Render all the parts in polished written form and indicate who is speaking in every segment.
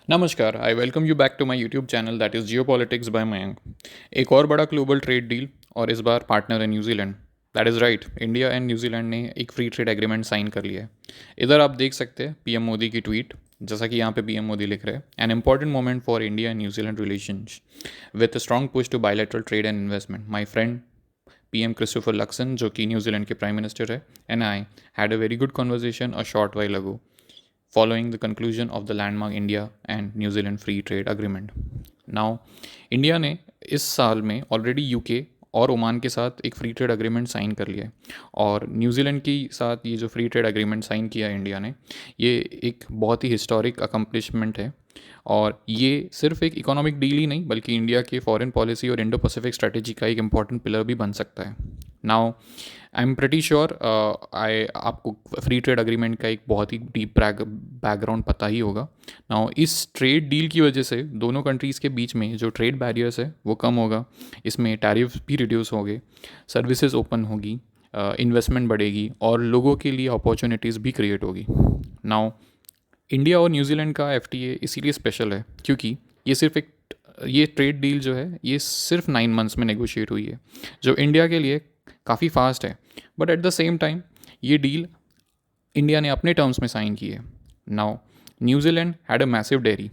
Speaker 1: नमस्कार, I welcome you back to my YouTube channel that is geopolitics by Mayank. एक और बड़ा ग्लोबल ट्रेड डील और इस बार पार्टनर है New Zealand. That is right, India and New Zealand ने एक फ्री ट्रेड एग्रीमेंट साइन कर लिया है। इधर आप देख सकते हैं पीएम मोदी की ट्वीट, जैसा कि यहाँ पे पीएम मोदी लिख रहे हैं, an important moment for India and New Zealand relations with strong push to bilateral trade and investment. My friend PM Christopher Luxon, जो कि न्यूजीलैंड के प्राइम मिनिस्टर है, and I had a very good conversation a short while ago following the conclusion of the landmark India and New Zealand Free Trade Agreement. Now, India ने इस साल में already UK और Oman के साथ एक free trade agreement sign कर लिया है, और न्यूजीलैंड के साथ ये जो फ्री ट्रेड एग्रीमेंट साइन किया है इंडिया ने, ये एक बहुत ही हिस्टोरिक अकम्पलिशमेंट है। और ये सिर्फ एक इकोनॉमिक डील ही नहीं, बल्कि इंडिया के फॉरेन पॉलिसी और इंडो पैसिफिक स्ट्रेटेजी का एक इम्पॉर्टेंट पिलर भी बन सकता है। Now I am pretty sure आपको फ्री ट्रेड एग्रीमेंट का एक बहुत ही डीप बैकग्राउंड पता ही होगा। नाउ इस ट्रेड डील की वजह से दोनों कंट्रीज़ के बीच में जो ट्रेड बैरियर्स है वो कम होगा, इसमें टैरिफ भी रिड्यूस होंगे, सर्विसेज ओपन होगी, इन्वेस्टमेंट बढ़ेगी और लोगों के लिए अपॉर्चुनिटीज़ भी क्रिएट होगी। नाउ इंडिया और न्यूजीलैंड का एफटीए इसीलिए स्पेशल है क्योंकि ये ट्रेड डील जो है ये सिर्फ 9 मंथ्स में नेगोशिएट हुई है, जो इंडिया के लिए काफ़ी फास्ट है। But at the same time ये डील इंडिया ने अपने टर्म्स में साइन की है। Now New Zealand had a massive dairy,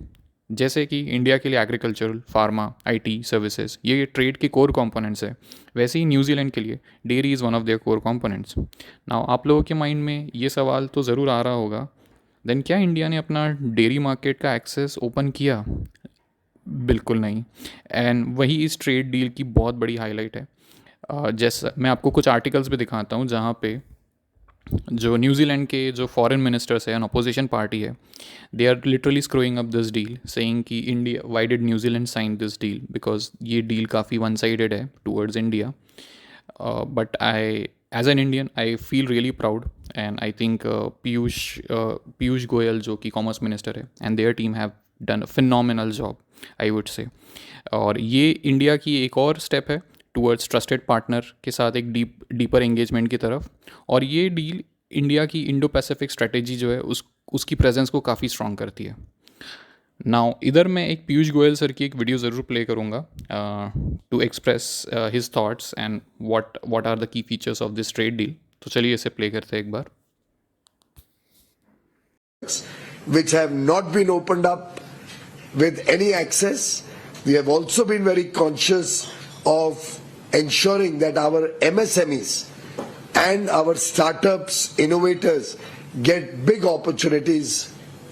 Speaker 1: जैसे कि इंडिया के लिए एग्रीकल्चरल, फार्मा, आईटी सर्विसेज ये ट्रेड के कोर कंपोनेंट्स है, वैसे ही न्यूजीलैंड के लिए dairy is one of their core components. Now आप लोगों के माइंड में ये सवाल तो ज़रूर आ रहा होगा, देन क्या इंडिया ने अपना डेयरी मार्केट का एक्सेस ओपन किया? बिल्कुल नहीं। एंड वही इस ट्रेड डील की बहुत बड़ी हाईलाइट है। जैसा मैं आपको कुछ आर्टिकल्स भी दिखाता हूँ जहाँ पे जो न्यूजीलैंड के जो फॉरेन मिनिस्टर्स हैं, अपोजिशन पार्टी है, they are literally screwing up this deal, saying कि India, why did New Zealand sign this deal, because ये डील काफ़ी वन साइडेड है towards India. But I, as an Indian, I feel really proud and I think Piyush Goyal जो कि commerce minister है and their team have done a phenomenal job, I would say. और ये India की एक और स्टेप है टूवर्ड्स ट्रस्टेड पार्टनर के साथ एक डीपर एंगेजमेंट की तरफ। और ये डील इंडिया की इंडो पैसिफिक स्ट्रेटेजी जो है उसकी प्रेजेंस को काफ़ी स्ट्रॉन्ग करती है। नाउ इधर मैं एक पीयूष गोयल सर की एक वीडियो ज़रूर प्ले करूँगा to express his thoughts and what are the key features of this trade deal. तो चलिए इसे प्ले करते हैं एक बार।
Speaker 2: Which have not been opened up with any access. We have also been very conscious of ensuring that our MSMEs and our startups, innovators get big opportunities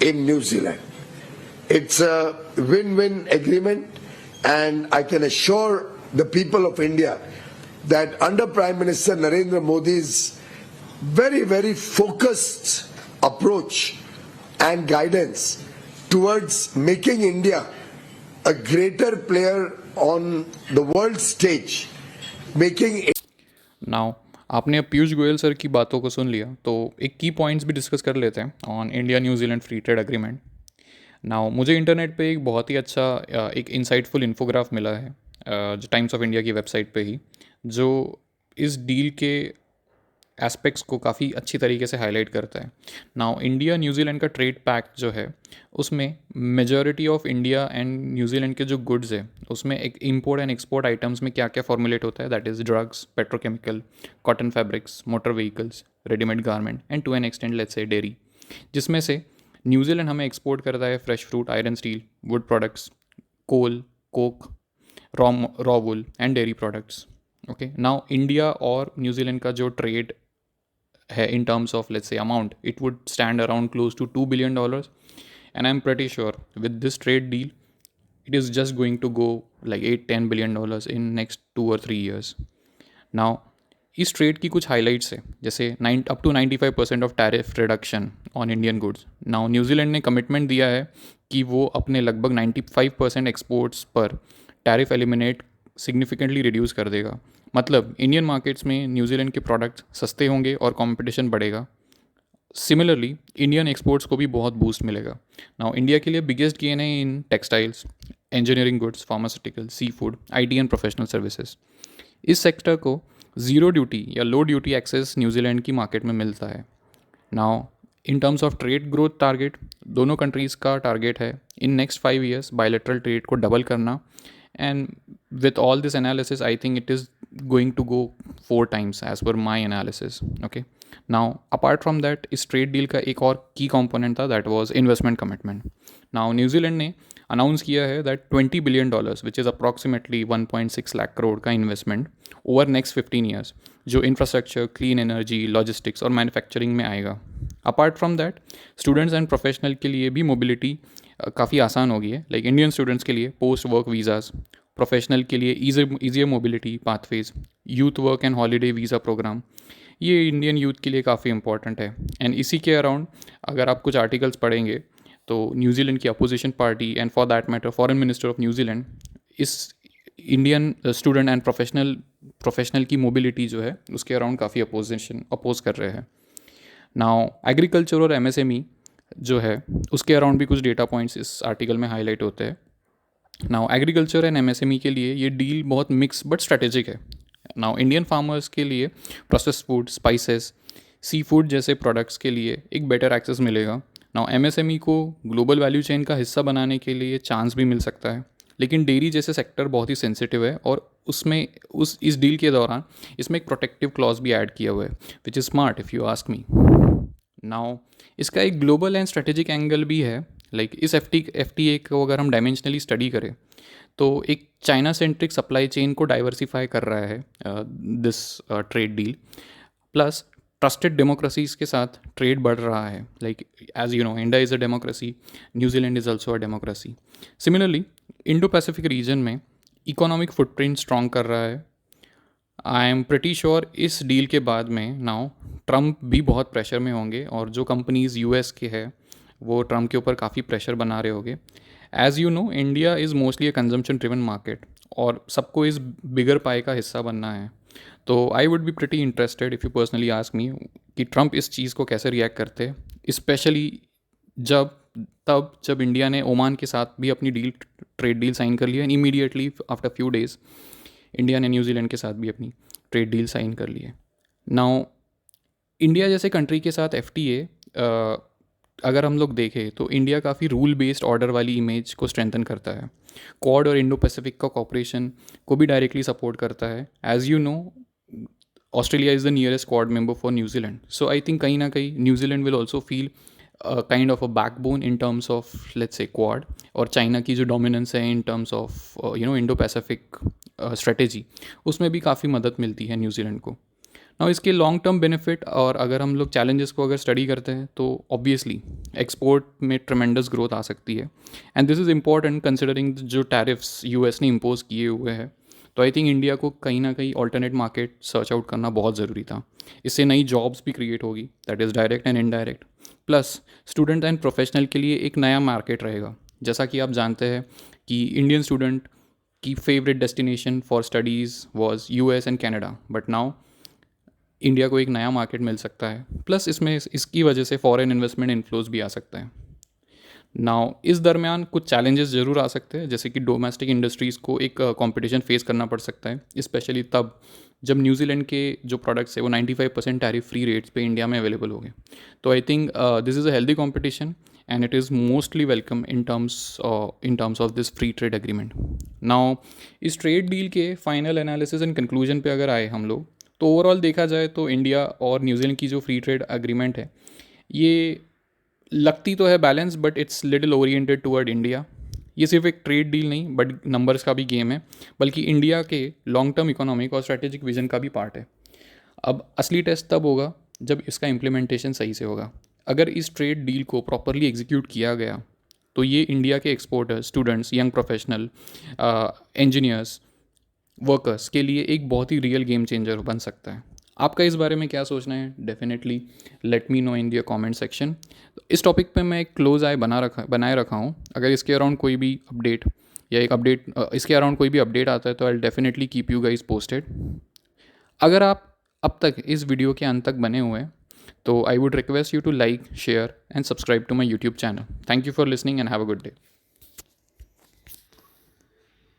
Speaker 2: in New Zealand. It's a win-win agreement, and I can assure the people of India that under Prime Minister Narendra Modi's very, very focused approach and guidance towards making India a greater player on the world stage, making
Speaker 1: now आपने अब Piyush Goyal sir की बातों को सुन लिया, तो एक की points भी डिस्कस कर लेते हैं on India New Zealand free trade agreement. Now मुझे इंटरनेट पे एक बहुत ही अच्छा एक इंसाइटफुल इन्फोग्राफ मिला है, जो टाइम्स ऑफ इंडिया की वेबसाइट पे ही, जो इस डील के एस्पेक्ट्स को काफ़ी अच्छी तरीके से हाईलाइट करता है। नाउ इंडिया न्यूजीलैंड का ट्रेड पैक्ट जो है उसमें majority of India and New Zealand के जो गुड्स है उसमें एक इंपोर्ट एंड एक्सपोर्ट आइटम्स में क्या क्या फॉर्मुलेट होता है, that is drugs, petrochemical, cotton fabrics, motor vehicles, readymade garment and to an extent let's say dairy, जिसमें से न्यूजीलैंड हमें एक्सपोर्ट करता है fresh fruit, iron steel, wood products, coal, coke, raw wool and dairy products. Okay, now India और New Zealand का जो trade है in terms of let's say amount, it would stand around close to $2 billion, and I'm pretty sure with this trade deal it is just going to go like 8-10 billion dollars in next 2 or 3 years. Now इस trade की कुछ highlights है, जैसे up to 95% of tariff reduction on Indian goods. Now New Zealand ने commitment दिया है कि वो अपने लगभग 95% एक्सपोर्ट्स पर टैरिफ एलिमिनेट सिग्निफिकेंटली रिड्यूस कर देगा। मतलब इंडियन मार्केट्स में न्यूजीलैंड के प्रोडक्ट सस्ते होंगे और कंपटीशन बढ़ेगा। सिमिलरली इंडियन एक्सपोर्ट्स को भी बहुत बूस्ट मिलेगा। नाउ इंडिया के लिए बिगेस्ट गेन है in textiles, engineering goods, pharmaceutical, sea food, IT and professional services. इस सेक्टर को ज़ीरो ड्यूटी या लो ड्यूटी एक्सेस न्यूजीलैंड की मार्केट में मिलता है। Now in terms of trade growth target, दोनों कंट्रीज़ का टारगेट है in next 5 years bilateral trade को डबल करना. And with all this analysis I think it is going to go 4 times as per my analysis. Okay, now apart from that, इस trade deal का एक और की component था, that was investment commitment. Now New Zealand ने announce किया है that $20 billion, which is approximately 1.6 lakh crore का इन्वेस्टमेंट ओवर नेक्स्ट 15 years, जो इंफ्रास्ट्रक्चर, क्लीन एनर्जी, लॉजिस्टिक्स और मैन्युफैक्चरिंग में आएगा. Apart from that, students and professional के लिए भी मोबिलिटी काफ़ी आसान हो गई है. लाइक इंडियन स्टूडेंट्स के लिए पोस्ट वर्क वीज़ाज़, प्रोफेशनल के लिए easier mobility pathways, youth work and holiday visa programme, ये इंडियन यूथ के लिए काफ़ी इंपॉर्टेंट है. एंड इसी के अराउंड अगर आप कुछ आर्टिकल्स पढ़ेंगे तो न्यूजीलैंड की opposition party and for that matter foreign minister of New Zealand इस इंडियन स्टूडेंट एंड प्रोफेशनल की मोबिलिटी जो है उसके अराउंड काफ़ी अपोज कर रहे हैं. नाउ एग्रीकल्चर और एमएसएमई जो है उसके अराउंड भी कुछ डेटा पॉइंट्स इस आर्टिकल में हाईलाइट होते हैं. नाउ एग्रीकल्चर एंड एमएसएमई के लिए ये डील बहुत मिक्स बट स्ट्रेटेजिक है. नाउ इंडियन फार्मर्स के लिए process food, spices, sea food जैसे प्रोडक्ट्स के लिए एक बेटर एक्सेस मिलेगा. नाउ एमएसएमई को ग्लोबल वैल्यू चेन का हिस्सा बनाने के लिए चांस भी मिल सकता है. लेकिन डेयरी जैसे सेक्टर बहुत ही सेंसिटिव है और उसमें इस डील के दौरान इसमें एक प्रोटेक्टिव क्लॉज भी ऐड किया हुआ है, which is smart if you ask me. Now इसका एक ग्लोबल एंड स्ट्रेटेजिक एंगल भी है. लाइक इस एफ टी ए को अगर हम डायमेंशनली स्टडी करें तो एक चाइना सेंट्रिक सप्लाई चेन को डाइवर्सिफाई कर रहा है this trade deal. Plus trusted democracies के साथ ट्रेड बढ़ रहा है. Like as you know, India is a democracy, New Zealand is also a democracy. Similarly Indo Pacific region में इकोनॉमिक फुटप्रिंट स्ट्रॉन्ग कर रहा है. आई एम प्रिटी श्योर इस डील के बाद में नाउ ट्रम्प भी बहुत प्रेशर में होंगे और जो कंपनीज़ यूएस के हैं वो ट्रम्प के ऊपर काफ़ी प्रेशर बना रहे होंगे. As you know, India is mostly a consumption driven market और सबको इस बिगर पाई का हिस्सा बनना है. तो I would be pretty interested if you personally ask me कि ट्रम्प इस चीज़ को कैसे रिएक्ट करते हैं, स्पेशली जब इंडिया ने ओमान के साथ भी अपनी ट्रेड डील साइन कर लिया and immediately after few days India ने न्यूजीलैंड के साथ भी अपनी ट्रेड डील साइन कर ली है. नाउ इंडिया जैसे कंट्री के साथ एफटीए अगर हम लोग देखें तो इंडिया काफ़ी रूल बेस्ड ऑर्डर वाली इमेज को स्ट्रेंथन करता है. क्वाड और इंडो पैसिफिक का कॉपरेशन को भी डायरेक्टली सपोर्ट करता है. As you know, Australia is the nearest quad member for New Zealand. So I think कहीं ना कहीं New Zealand will also feel kind of a backbone in terms of let's say quad. और China की जो dominance है इन terms of Indo Pacific strategy, उसमें भी काफ़ी मदद मिलती है न्यूजीलैंड को. नाउ इसके लॉन्ग टर्म बेनिफिट और अगर हम लोग चैलेंजेस को अगर स्टडी करते हैं तो ऑब्वियसली एक्सपोर्ट में ट्रमेंडस ग्रोथ आ सकती है. And this is important considering जो टैरिफ्स यूएस ने इम्पोज किए हुए हैं. तो आई थिंक इंडिया को कहीं ना कहीं ऑल्टरनेट मार्केट सर्च आउट करना बहुत ज़रूरी था. इससे नई जॉब्स भी क्रिएट होगी, that is direct and indirect. Plus student and professional के लिए एक नया मार्केट रहेगा. जैसा कि आप जानते हैं कि इंडियन स्टूडेंट की favourite destination for studies was US and Canada, but now India को एक नया मार्केट मिल सकता है. प्लस इसमें इसकी वजह से फॉरेन इन्वेस्टमेंट इन्फ्लोज भी आ सकता है. नाउ इस दरमियान कुछ चैलेंजेस ज़रूर आ सकते हैं, जैसे कि डोमेस्टिक इंडस्ट्रीज़ को एक कंपटीशन फेस करना पड़ सकता है, स्पेशली तब जब न्यूजीलैंड के जो प्रोडक्ट्स है वो 95% टैरिफ फ्री रेट्स पे इंडिया में अवेलेबल हो गए. तो I think this is a healthy competition and it is mostly welcome in terms of this free trade agreement. Now इस ट्रेड डील के फाइनल एनालिसिस एंड कंक्लूजन पे अगर आए हम लोग, तो ओवरऑल देखा जाए तो इंडिया और न्यूजीलैंड की जो फ्री ट्रेड एग्रीमेंट है ये लगती तो है balance, but it's little oriented toward India. ये सिर्फ एक ट्रेड डील नहीं बट नंबर्स का भी गेम है, बल्कि इंडिया के लॉन्ग टर्म इकोनॉमिक और स्ट्रेटेजिक विजन का भी पार्ट है. अब असली टेस्ट तब होगा जब इसका इम्प्लीमेंटेशन सही से होगा. अगर इस ट्रेड डील को प्रॉपरली एग्जीक्यूट किया गया तो ये इंडिया के exporters, students, young professional, engineers, workers के लिए एक बहुत ही रियल गेम चेंजर बन सकता है. आपका इस बारे में क्या सोचना है? Definitely let me know in the comment section. इस टॉपिक पे मैं एक क्लोज आई बनाए रखा हूँ. अगर इसके अराउंड कोई भी अपडेट या इसके अराउंड कोई भी अपडेट आता है तो I definitely keep you guys posted. अगर आप अब तक इस वीडियो के अंत तक बने हुए हैं तो I would request you to like, share and subscribe to my YouTube channel. Thank you for listening and have a good day.